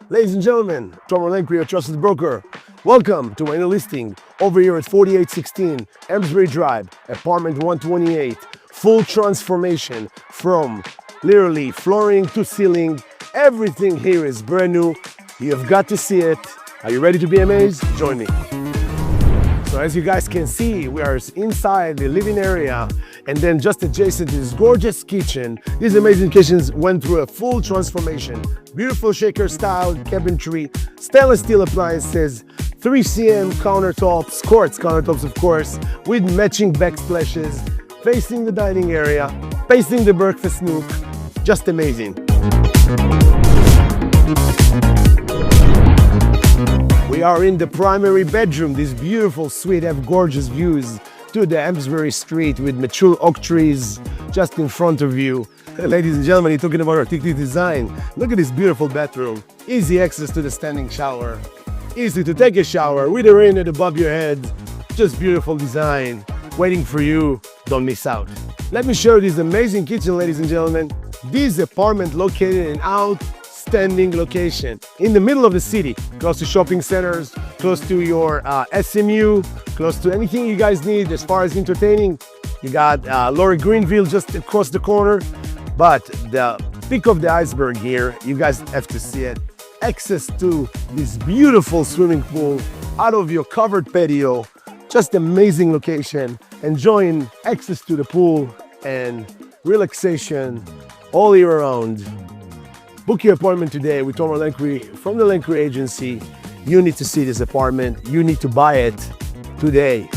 Ladies and gentlemen, Tom Lenk, your trusted broker. Welcome to my new listing over here at 4816 Amesbury Drive, apartment 128. Full transformation from literally flooring to ceiling. Everything here is brand new. You've got to see it. Are you ready to be amazed? Join me. So as you guys can see, we are inside the living area, and then just adjacent to this gorgeous kitchen. These amazing kitchens went through a full transformation. Beautiful shaker style cabinetry, stainless steel appliances, 3 cm countertops, quartz countertops of course, with matching backsplashes, facing the dining area, facing the breakfast nook. Just amazing. We are in the primary bedroom. This beautiful suite have gorgeous views to the Amesbury Street with mature oak trees just in front of you. Ladies and gentlemen, you're talking about artistic design. Look at this beautiful bathroom. Easy access to the standing shower. Easy to take a shower with a rain above your head. Just beautiful design waiting for you. Don't miss out. Let me show you this amazing kitchen, ladies and gentlemen. This apartment located in outstanding location in the middle of the city, close to shopping centers, close to your SMU, close to anything you guys need as far as entertaining. You got Greenville just across the corner, but the peak of the iceberg here, you guys have to see it. Access to this beautiful swimming pool out of your covered patio. Just amazing location. Enjoying access to the pool and relaxation all year round. Book your appointment today with Tom Lenk from the Lenk Agency. You need to see this apartment. You need to buy it today.